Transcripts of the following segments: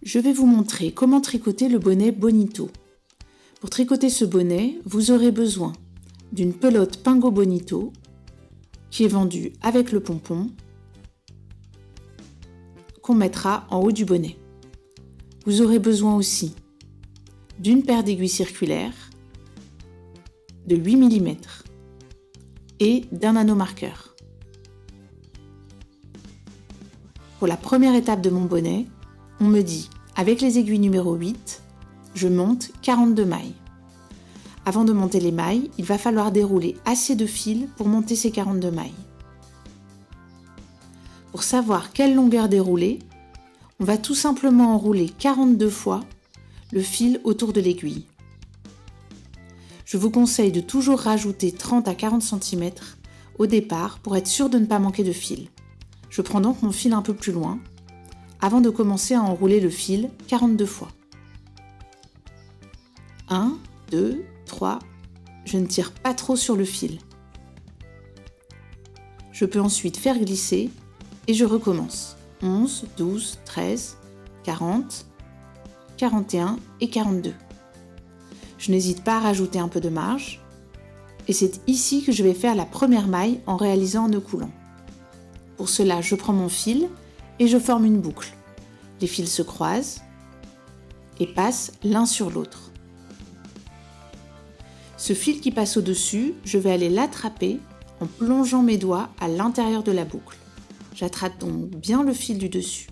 Je vais vous montrer comment tricoter le bonnet Bonito. Pour tricoter ce bonnet, vous aurez besoin d'une pelote Pingo Bonito qui est vendue avec le pompon qu'on mettra en haut du bonnet. Vous aurez besoin aussi d'une paire d'aiguilles circulaires de 8 mm et d'un anneau marqueur. Pour la première étape de mon bonnet, on me dit, avec les aiguilles numéro 8, je monte 42 mailles. Avant de monter les mailles, il va falloir dérouler assez de fils pour monter ces 42 mailles. Pour savoir quelle longueur dérouler, on va tout simplement enrouler 42 fois le fil autour de l'aiguille. Je vous conseille de toujours rajouter 30 à 40 cm au départ pour être sûr de ne pas manquer de fil. Je prends donc mon fil un peu plus loin avant de commencer à enrouler le fil 42 fois. 1, 2, 3, je ne tire pas trop sur le fil. Je peux ensuite faire glisser et je recommence. 11, 12, 13, 40, 41 et 42. Je n'hésite pas à rajouter un peu de marge et c'est ici que je vais faire la première maille en réalisant un nœud coulant. Pour cela, je prends mon fil et je forme une boucle. Les fils se croisent et passent l'un sur l'autre. Ce fil qui passe au-dessus, je vais aller l'attraper en plongeant mes doigts à l'intérieur de la boucle. J'attrape donc bien le fil du dessus.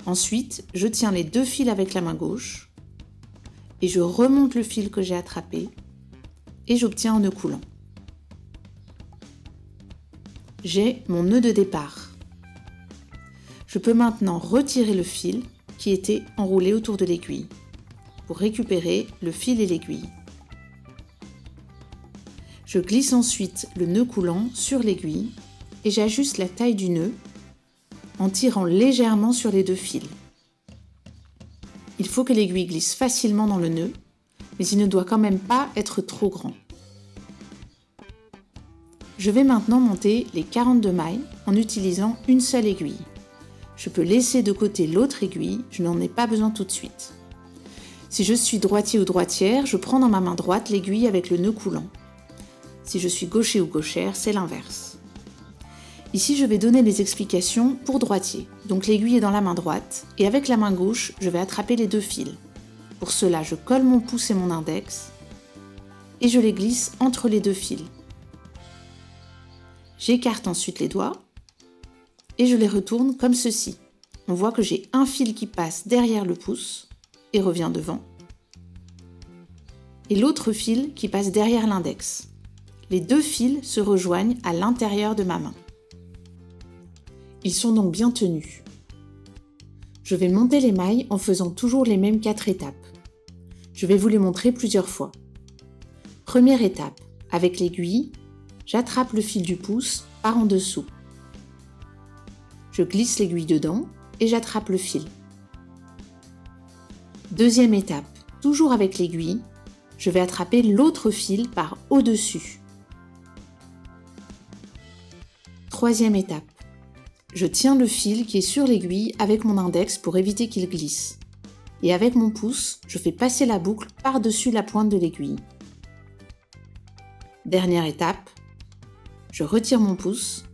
Ensuite, je tiens les deux fils avec la main gauche et je remonte le fil que j'ai attrapé et j'obtiens un nœud coulant. J'ai mon nœud de départ. Je peux maintenant retirer le fil qui était enroulé autour de l'aiguille pour récupérer le fil et l'aiguille. Je glisse ensuite le nœud coulant sur l'aiguille et j'ajuste la taille du nœud en tirant légèrement sur les deux fils. Il faut que l'aiguille glisse facilement dans le nœud, mais il ne doit quand même pas être trop grand. Je vais maintenant monter les 42 mailles en utilisant une seule aiguille. Je peux laisser de côté l'autre aiguille, je n'en ai pas besoin tout de suite. Si je suis droitier ou droitière, je prends dans ma main droite l'aiguille avec le nœud coulant. Si je suis gaucher ou gauchère, c'est l'inverse. Ici, je vais donner les explications pour droitier. Donc l'aiguille est dans la main droite et avec la main gauche, je vais attraper les deux fils. Pour cela, je colle mon pouce et mon index et je les glisse entre les deux fils. J'écarte ensuite les doigts et je les retourne comme ceci. On voit que j'ai un fil qui passe derrière le pouce et revient devant et l'autre fil qui passe derrière l'index. Les deux fils se rejoignent à l'intérieur de ma main. Ils sont donc bien tenus. Je vais monter les mailles en faisant toujours les mêmes 4 étapes. Je vais vous les montrer plusieurs fois. Première étape, avec l'aiguille, j'attrape le fil du pouce par en dessous. Je glisse l'aiguille dedans et j'attrape le fil. Deuxième étape, toujours avec l'aiguille, je vais attraper l'autre fil par au-dessus. Troisième étape, je tiens le fil qui est sur l'aiguille avec mon index pour éviter qu'il glisse. Et avec mon pouce, je fais passer la boucle par-dessus la pointe de l'aiguille. Dernière étape, je retire mon pouce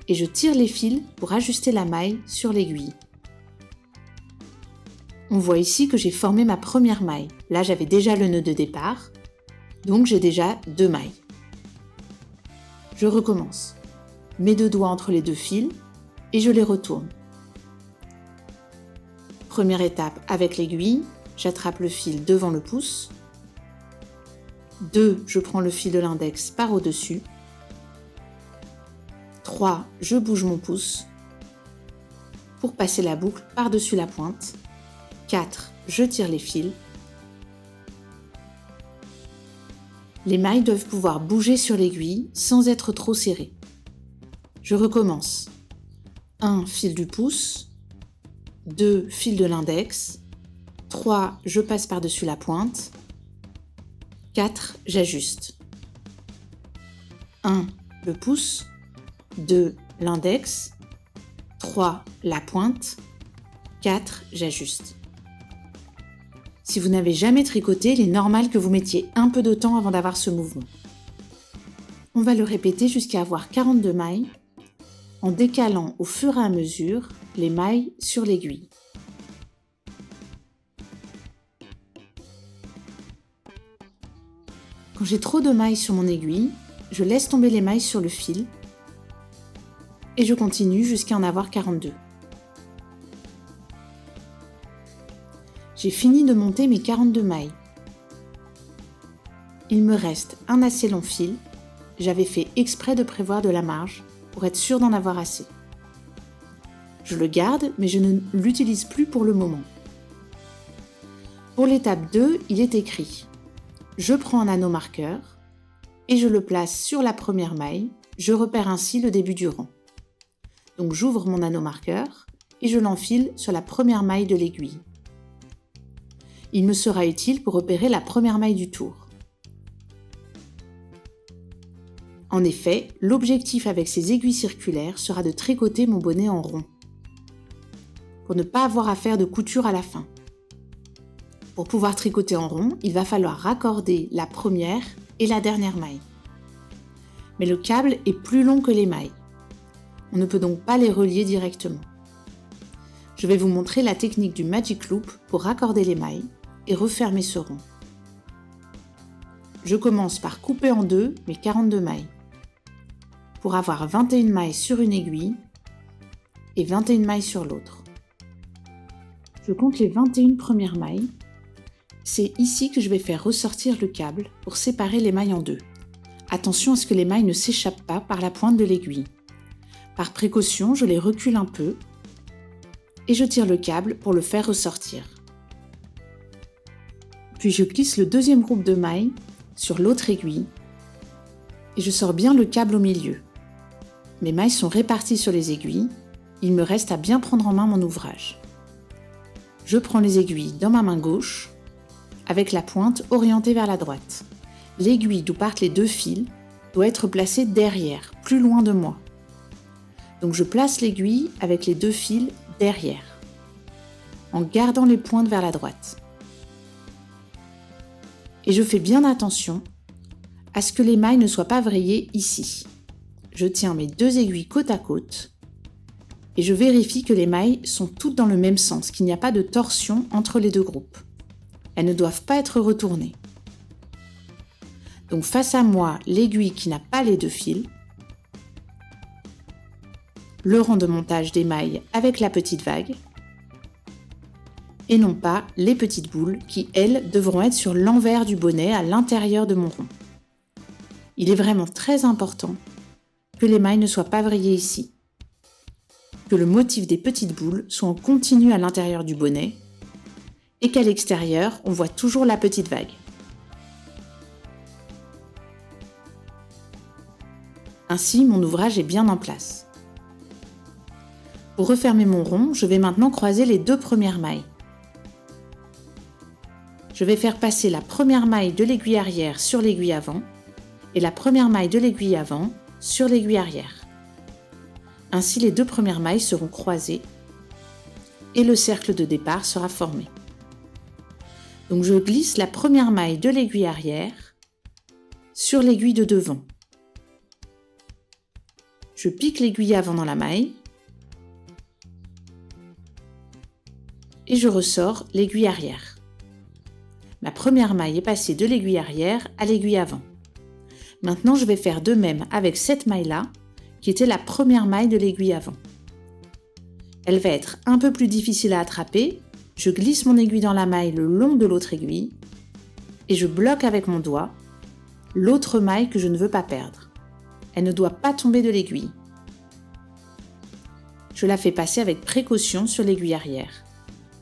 et je tire les fils pour ajuster la maille sur l'aiguille. On voit ici que j'ai formé ma première maille. Là, j'avais déjà le nœud de départ, donc j'ai déjà 2 mailles. Je recommence. Mes deux doigts entre les deux fils et je les retourne. Première étape avec l'aiguille, j'attrape le fil devant le pouce. 2, je prends le fil de l'index par au-dessus. 3, je bouge mon pouce pour passer la boucle par-dessus la pointe. 4, je tire les fils. Les mailles doivent pouvoir bouger sur l'aiguille sans être trop serrées. Je recommence. 1, fil du pouce. 2, fil de l'index. 3, je passe par-dessus la pointe. 4, j'ajuste. 1, le pouce. 2, l'index. 3, la pointe. 4, j'ajuste. Si vous n'avez jamais tricoté, il est normal que vous mettiez un peu de temps avant d'avoir ce mouvement. On va le répéter jusqu'à avoir 42 mailles en décalant au fur et à mesure les mailles sur l'aiguille. Quand j'ai trop de mailles sur mon aiguille, je laisse tomber les mailles sur le fil et je continue jusqu'à en avoir 42. J'ai fini de monter mes 42 mailles. Il me reste un assez long fil. J'avais fait exprès de prévoir de la marge pour être sûre d'en avoir assez. Je le garde, mais je ne l'utilise plus pour le moment. Pour l'étape 2, il est écrit « Je prends un anneau marqueur et je le place sur la première maille. Je repère ainsi le début du rang. » Donc j'ouvre mon anneau marqueur et je l'enfile sur la première maille de l'aiguille. Il me sera utile pour repérer la première maille du tour. En effet, l'objectif avec ces aiguilles circulaires sera de tricoter mon bonnet en rond, pour ne pas avoir à faire de couture à la fin. Pour pouvoir tricoter en rond, il va falloir raccorder la première et la dernière maille. Mais le câble est plus long que les mailles. On ne peut donc pas les relier directement. Je vais vous montrer la technique du Magic Loop pour raccorder les mailles et refermer ce rond. Je commence par couper en deux mes 42 mailles pour avoir 21 mailles sur une aiguille et 21 mailles sur l'autre. Je compte les 21 premières mailles. C'est ici que je vais faire ressortir le câble pour séparer les mailles en deux. Attention à ce que les mailles ne s'échappent pas par la pointe de l'aiguille. Par précaution, je les recule un peu et je tire le câble pour le faire ressortir. Puis je glisse le deuxième groupe de mailles sur l'autre aiguille et je sors bien le câble au milieu. Mes mailles sont réparties sur les aiguilles, il me reste à bien prendre en main mon ouvrage. Je prends les aiguilles dans ma main gauche avec la pointe orientée vers la droite. L'aiguille d'où partent les deux fils doit être placée derrière, plus loin de moi. Donc je place l'aiguille avec les deux fils derrière, en gardant les pointes vers la droite. Et je fais bien attention à ce que les mailles ne soient pas vrillées ici. Je tiens mes deux aiguilles côte à côte et je vérifie que les mailles sont toutes dans le même sens, qu'il n'y a pas de torsion entre les deux groupes. Elles ne doivent pas être retournées. Donc face à moi, l'aiguille qui n'a pas les deux fils, le rang de montage des mailles avec la petite vague, et non pas les petites boules qui, elles, devront être sur l'envers du bonnet à l'intérieur de mon rond. Il est vraiment très important que les mailles ne soient pas vrillées ici, que le motif des petites boules soit en continu à l'intérieur du bonnet et qu'à l'extérieur, on voit toujours la petite vague. Ainsi, mon ouvrage est bien en place. Pour refermer mon rond, je vais maintenant croiser les deux premières mailles. Je vais faire passer la première maille de l'aiguille arrière sur l'aiguille avant et la première maille de l'aiguille avant sur l'aiguille arrière. Ainsi, les deux premières mailles seront croisées et le cercle de départ sera formé. Donc je glisse la première maille de l'aiguille arrière sur l'aiguille de devant. Je pique l'aiguille avant dans la maille et je ressors l'aiguille arrière. Ma première maille est passée de l'aiguille arrière à l'aiguille avant. Maintenant, je vais faire de même avec cette maille-là, qui était la première maille de l'aiguille avant. Elle va être un peu plus difficile à attraper. Je glisse mon aiguille dans la maille le long de l'autre aiguille et je bloque avec mon doigt l'autre maille que je ne veux pas perdre. Elle ne doit pas tomber de l'aiguille. Je la fais passer avec précaution sur l'aiguille arrière,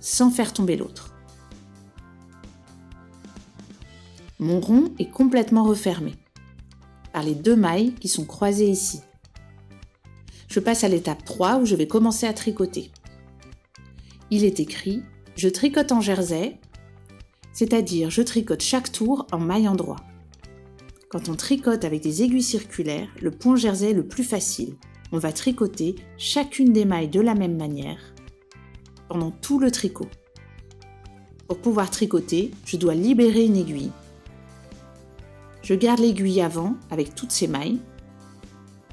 sans faire tomber l'autre. Mon rond est complètement refermé par les deux mailles qui sont croisées ici. Je passe à l'étape 3 où je vais commencer à tricoter. Il est écrit « Je tricote en jersey », c'est-à-dire je tricote chaque tour en maille endroit. Quand on tricote avec des aiguilles circulaires, le point jersey est le plus facile. On va tricoter chacune des mailles de la même manière pendant tout le tricot. Pour pouvoir tricoter, je dois libérer une aiguille. Je garde l'aiguille avant avec toutes ses mailles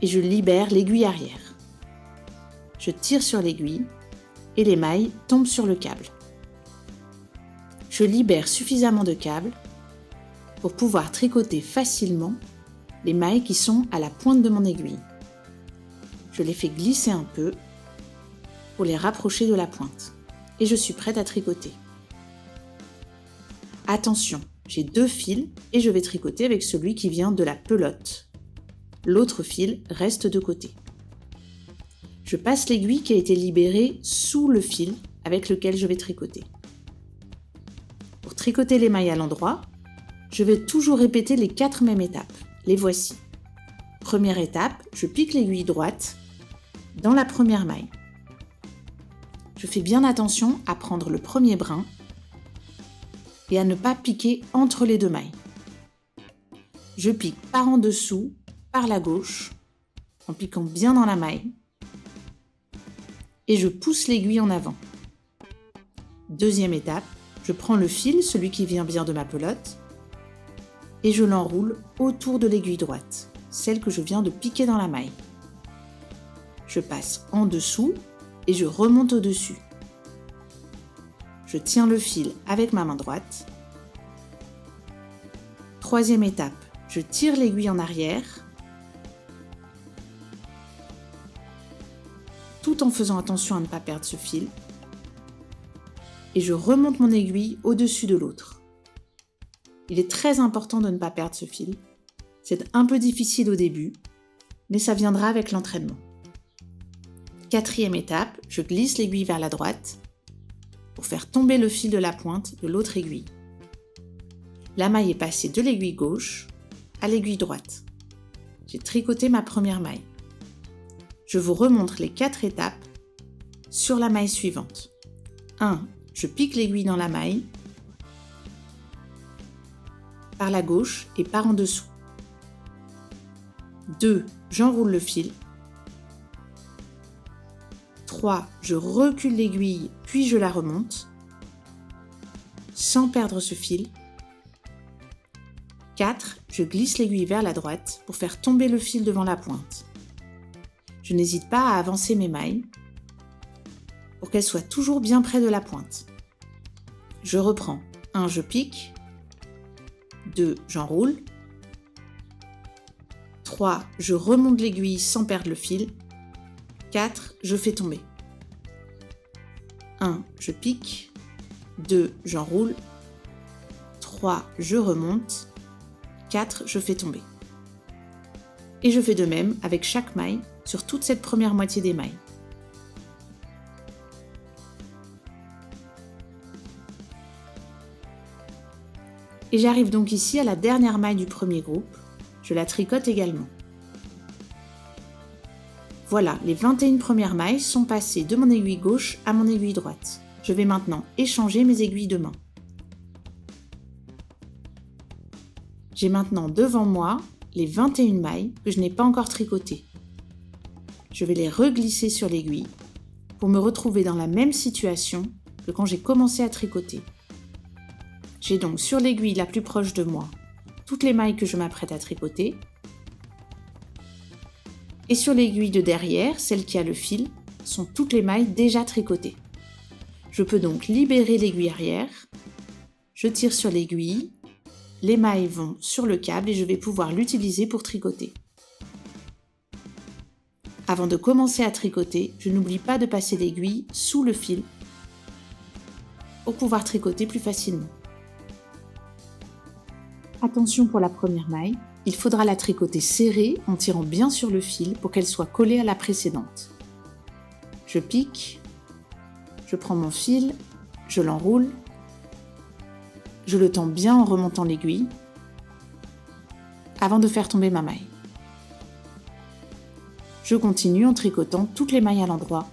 et je libère l'aiguille arrière. Je tire sur l'aiguille et les mailles tombent sur le câble. Je libère suffisamment de câble pour pouvoir tricoter facilement les mailles qui sont à la pointe de mon aiguille. Je les fais glisser un peu pour les rapprocher de la pointe et je suis prête à tricoter. Attention, j'ai 2 fils et je vais tricoter avec celui qui vient de la pelote. L'autre fil reste de côté. Je passe l'aiguille qui a été libérée sous le fil avec lequel je vais tricoter. Pour tricoter les mailles à l'endroit, je vais toujours répéter les 4 mêmes étapes. Les voici. Première étape, je pique l'aiguille droite dans la première maille. Je fais bien attention à prendre le premier brin et à ne pas piquer entre les 2 mailles. Je pique par en dessous, par la gauche, en piquant bien dans la maille, et je pousse l'aiguille en avant. Deuxième étape, je prends le fil, celui qui vient bien de ma pelote, et je l'enroule autour de l'aiguille droite, celle que je viens de piquer dans la maille. Je passe en dessous et je remonte au-dessus. Je tiens le fil avec ma main droite. Troisième étape, je tire l'aiguille en arrière, tout en faisant attention à ne pas perdre ce fil. Et je remonte mon aiguille au-dessus de l'autre. Il est très important de ne pas perdre ce fil. C'est un peu difficile au début, mais ça viendra avec l'entraînement. Quatrième étape, je glisse l'aiguille vers la droite pour faire tomber le fil de la pointe de l'autre aiguille. La maille est passée de l'aiguille gauche à l'aiguille droite. J'ai tricoté ma première maille. Je vous remontre les 4 étapes sur la maille suivante. 1. Je pique l'aiguille dans la maille, par la gauche et par en dessous. 2. J'enroule le fil. 3. Je recule l'aiguille, puis je la remonte, sans perdre ce fil. 4. Je glisse l'aiguille vers la droite pour faire tomber le fil devant la pointe. Je n'hésite pas à avancer mes mailles pour qu'elles soient toujours bien près de la pointe. Je reprends. 1. Je pique. 2. J'enroule. 3. Je remonte l'aiguille sans perdre le fil. 4. Je fais tomber. 1. Je pique. 2. J'enroule. 3. Je remonte. 4. Je fais tomber. Et je fais de même avec chaque maille sur toute cette première moitié des mailles. Et j'arrive donc ici à la dernière maille du premier groupe. Je la tricote également. Voilà, les 21 premières mailles sont passées de mon aiguille gauche à mon aiguille droite. Je vais maintenant échanger mes aiguilles de main. J'ai maintenant devant moi les 21 mailles que je n'ai pas encore tricotées. Je vais les reglisser sur l'aiguille pour me retrouver dans la même situation que quand j'ai commencé à tricoter. J'ai donc sur l'aiguille la plus proche de moi toutes les mailles que je m'apprête à tricoter. Et sur l'aiguille de derrière, celle qui a le fil, sont toutes les mailles déjà tricotées. Je peux donc libérer l'aiguille arrière, je tire sur l'aiguille, les mailles vont sur le câble et je vais pouvoir l'utiliser pour tricoter. Avant de commencer à tricoter, je n'oublie pas de passer l'aiguille sous le fil pour pouvoir tricoter plus facilement. Attention pour la première maille, il faudra la tricoter serrée en tirant bien sur le fil pour qu'elle soit collée à la précédente. Je pique, je prends mon fil, je l'enroule, je le tends bien en remontant l'aiguille avant de faire tomber ma maille. Je continue en tricotant toutes les mailles à l'endroit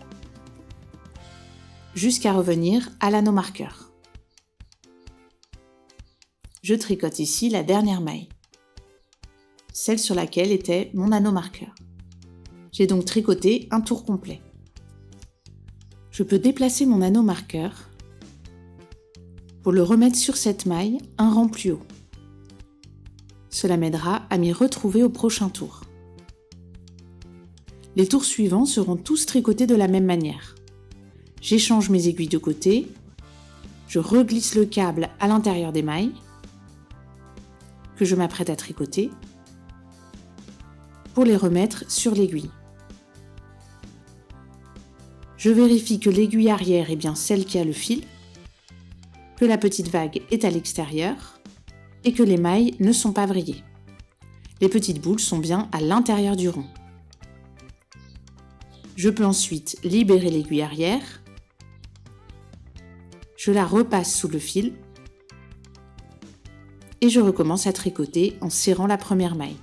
jusqu'à revenir à l'anneau marqueur. Je tricote ici la dernière maille, celle sur laquelle était mon anneau marqueur. J'ai donc tricoté un tour complet. Je peux déplacer mon anneau marqueur pour le remettre sur cette maille un rang plus haut. Cela m'aidera à m'y retrouver au prochain tour. Les tours suivants seront tous tricotés de la même manière. J'échange mes aiguilles de côté, je reglisse le câble à l'intérieur des mailles que je m'apprête à tricoter pour les remettre sur l'aiguille. Je vérifie que l'aiguille arrière est bien celle qui a le fil, que la petite vague est à l'extérieur et que les mailles ne sont pas vrillées. Les petites boules sont bien à l'intérieur du rond. Je peux ensuite libérer l'aiguille arrière. Je la repasse sous le fil et je recommence à tricoter en serrant la première maille.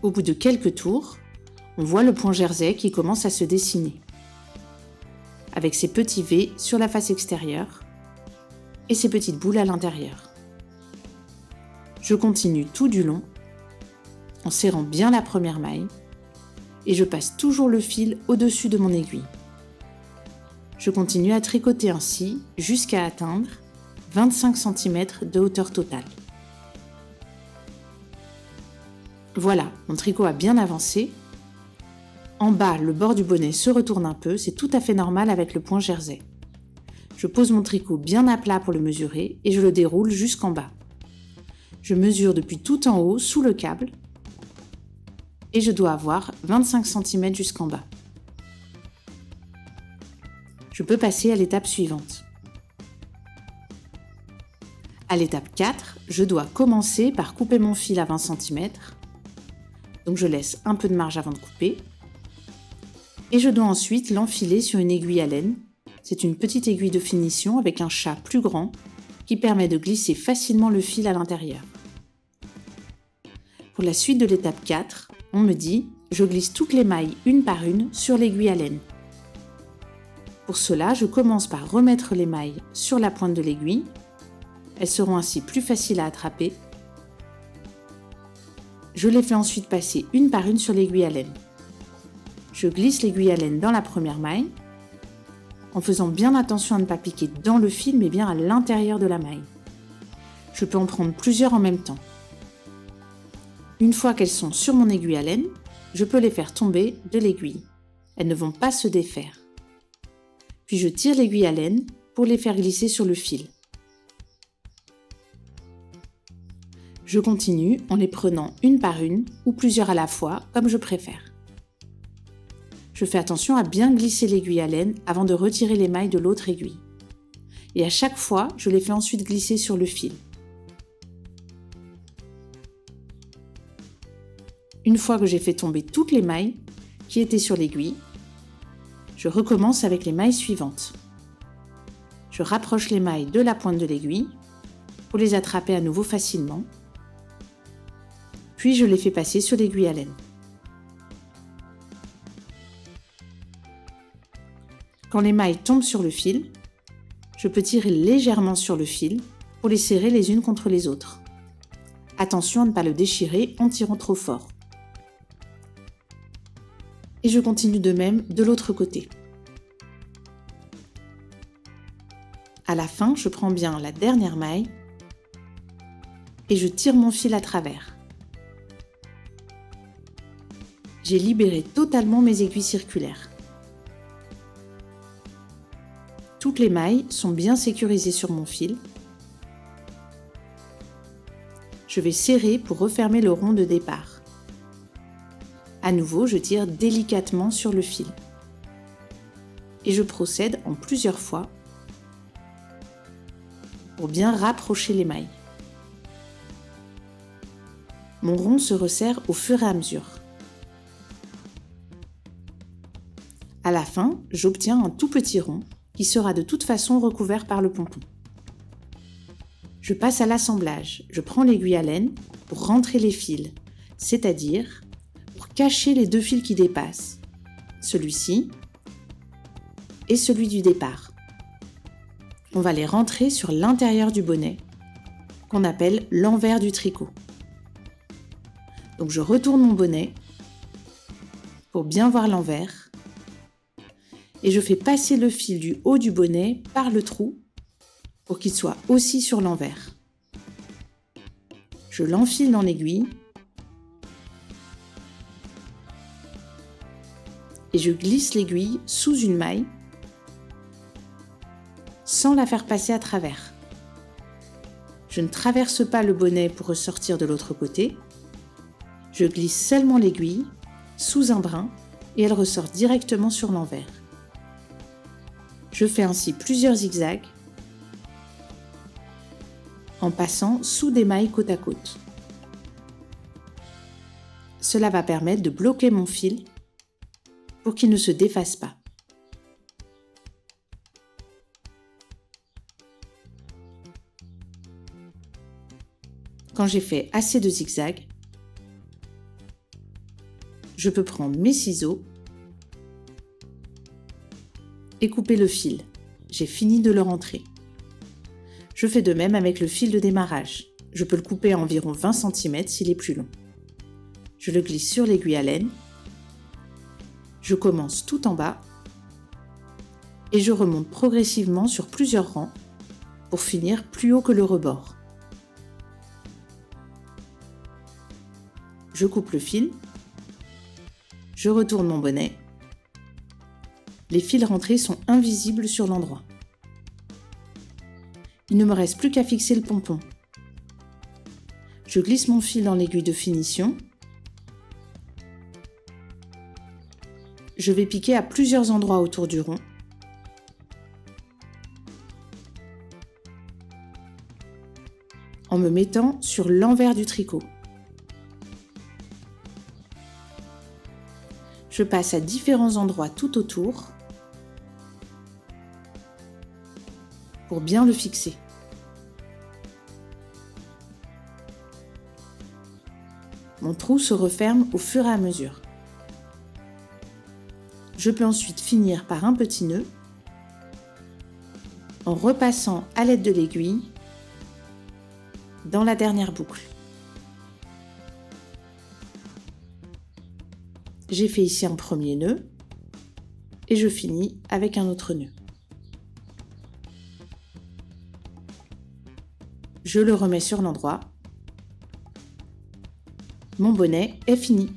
Au bout de quelques tours, on voit le point jersey qui commence à se dessiner, avec ses petits V sur la face extérieure et ses petites boules à l'intérieur. Je continue tout du long en serrant bien la première maille et je passe toujours le fil au-dessus de mon aiguille. Je continue à tricoter ainsi jusqu'à atteindre 25 cm de hauteur totale. Voilà, mon tricot a bien avancé. En bas, le bord du bonnet se retourne un peu, c'est tout à fait normal avec le point jersey. Je pose mon tricot bien à plat pour le mesurer et je le déroule jusqu'en bas. Je mesure depuis tout en haut, sous le câble, et je dois avoir 25 cm jusqu'en bas. Je peux passer à l'étape suivante. À l'étape 4, je dois commencer par couper mon fil à 20 cm. Donc je laisse un peu de marge avant de couper. Et je dois ensuite l'enfiler sur une aiguille à laine. C'est une petite aiguille de finition avec un chat plus grand qui permet de glisser facilement le fil à l'intérieur. Pour la suite de l'étape 4, on me dit je glisse toutes les mailles une par une sur l'aiguille à laine. Pour cela, je commence par remettre les mailles sur la pointe de l'aiguille. Elles seront ainsi plus faciles à attraper. Je les fais ensuite passer une par une sur l'aiguille à laine. Je glisse l'aiguille à laine dans la première maille, en faisant bien attention à ne pas piquer dans le fil, mais bien à l'intérieur de la maille. Je peux en prendre plusieurs en même temps. Une fois qu'elles sont sur mon aiguille à laine, je peux les faire tomber de l'aiguille. Elles ne vont pas se défaire. Puis je tire l'aiguille à laine pour les faire glisser sur le fil. Je continue en les prenant une par une ou plusieurs à la fois, comme je préfère. Je fais attention à bien glisser l'aiguille à laine avant de retirer les mailles de l'autre aiguille. Et à chaque fois, je les fais ensuite glisser sur le fil. Une fois que j'ai fait tomber toutes les mailles qui étaient sur l'aiguille, je recommence avec les mailles suivantes. Je rapproche les mailles de la pointe de l'aiguille pour les attraper à nouveau facilement. Puis je les fais passer sur l'aiguille à laine. Quand les mailles tombent sur le fil, je peux tirer légèrement sur le fil pour les serrer les unes contre les autres. Attention à ne pas le déchirer en tirant trop fort. Et je continue de même de l'autre côté. À la fin, je prends bien la dernière maille et je tire mon fil à travers. J'ai libéré totalement mes aiguilles circulaires. Toutes les mailles sont bien sécurisées sur mon fil. Je vais serrer pour refermer le rond de départ. À nouveau, je tire délicatement sur le fil. Et je procède en plusieurs fois pour bien rapprocher les mailles. Mon rond se resserre au fur et à mesure. À la fin, j'obtiens un tout petit rond qui sera de toute façon recouvert par le pompon. Je passe à l'assemblage. Je prends l'aiguille à laine pour rentrer les fils, c'est-à-dire pour cacher les deux fils qui dépassent, celui-ci et celui du départ. On va les rentrer sur l'intérieur du bonnet, qu'on appelle l'envers du tricot. Donc je retourne mon bonnet pour bien voir l'envers et je fais passer le fil du haut du bonnet par le trou pour qu'il soit aussi sur l'envers. Je l'enfile dans l'aiguille et je glisse l'aiguille sous une maille sans la faire passer à travers. Je ne traverse pas le bonnet pour ressortir de l'autre côté. Je glisse seulement l'aiguille sous un brin et elle ressort directement sur l'envers. Je fais ainsi plusieurs zigzags en passant sous des mailles côte à côte. Cela va permettre de bloquer mon fil pour qu'il ne se défasse pas. Quand j'ai fait assez de zigzags, je peux prendre mes ciseaux et couper le fil. J'ai fini de le rentrer. Je fais de même avec le fil de démarrage. Je peux le couper à environ 20 cm s'il est plus long. Je le glisse sur l'aiguille à laine. Je commence tout en bas et je remonte progressivement sur plusieurs rangs pour finir plus haut que le rebord. Je coupe le fil. Je retourne mon bonnet. Les fils rentrés sont invisibles sur l'endroit. Il ne me reste plus qu'à fixer le pompon. Je glisse mon fil dans l'aiguille de finition. Je vais piquer à plusieurs endroits autour du rond. En me mettant sur l'envers du tricot. Je passe à différents endroits tout autour pour bien le fixer. Mon trou se referme au fur et à mesure. Je peux ensuite finir par un petit nœud en repassant à l'aide de l'aiguille dans la dernière boucle. J'ai fait ici un premier nœud et je finis avec un autre nœud. Je le remets sur l'endroit. Mon bonnet est fini.